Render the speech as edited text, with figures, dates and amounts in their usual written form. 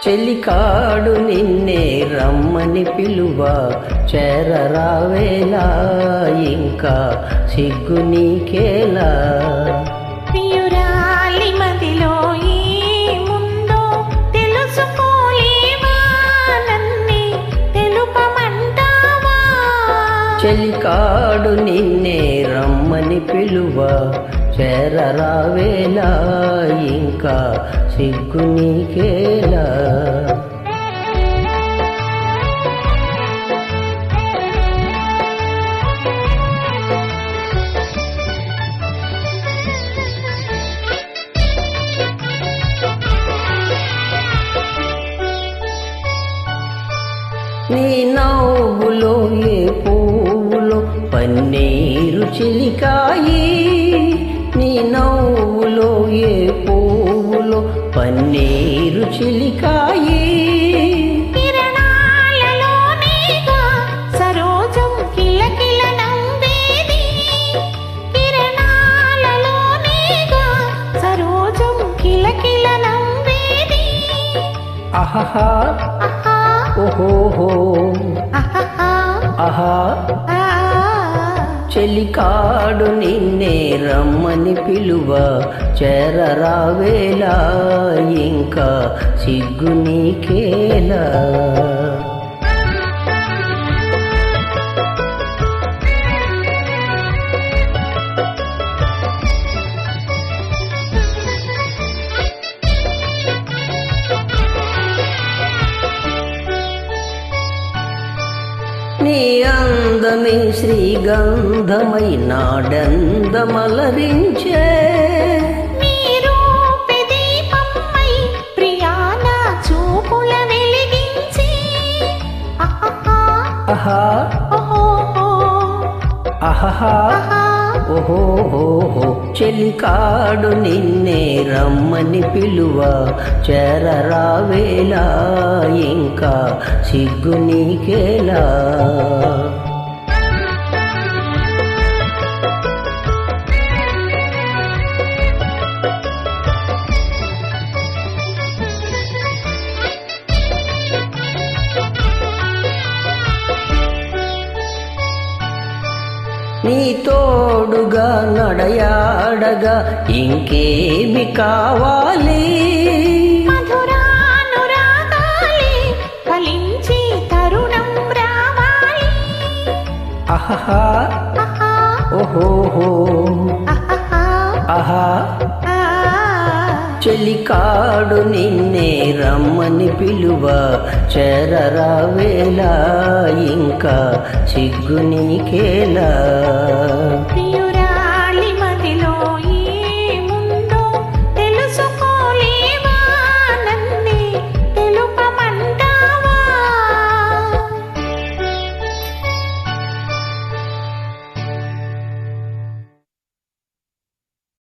చెలికాడు నిన్నే రమ్మని పిలువ చేరరావేలా ఇంకా సిగ్గు నీకేలా. ప్రియురాలి మదిలో ఏముందో తెలుసుకోలేవా, నన్నే తెలుపమంటావా. చెలికాడు నిన్నే రమ్మని పిలువ చేరరావేలా ఇంకా సిగ్గు నీకేలా. నీ నవ్వులో ఏ పువ్వులో పన్నీరు చిలికాయి, నీ నవ్వులో ఏ పువ్వులో పన్నీరు చిలికాయి. కిరణాలలోనేగా సరోజం కిలకిల నవ్వేది, కిరణాలలోనేగా సరోజం కిలకిల నవ్వేది. ఆహా ఆహా ఓహోహో ఆహా ఆహా. చెలికాడు నిన్నే రమ్మని పిలువ చేరరావేలా ఇంకా సిగ్గు నీకేలా. నీ అందమే శ్రీగంధమై నాడందమలరించే, నీ రూపే దీపమై ప్రియాన చూపుల వెలిగించి. ఆహా ఆహా ఓహో ఆహా ఆహా. ఓహోహోహో. చెలికాడు నిన్నే రమ్మని పిలువ చేరరావేలా ఇంకా సిగ్గు నీకేలా. నీ తోడుగా నడయాడగా ఇంకేమి కావాలి. మధురానురాగాలే ఫలించి తరుణం రావాలి. ఆహా ఆహా ఓహోహో ఆహా ఆహా. ఆ. చెలికాడు నిన్నే రమ్మని పిలువ చేరరావేలా ఇంకా సిగ్గు నీకేలా. ప్రియురాలి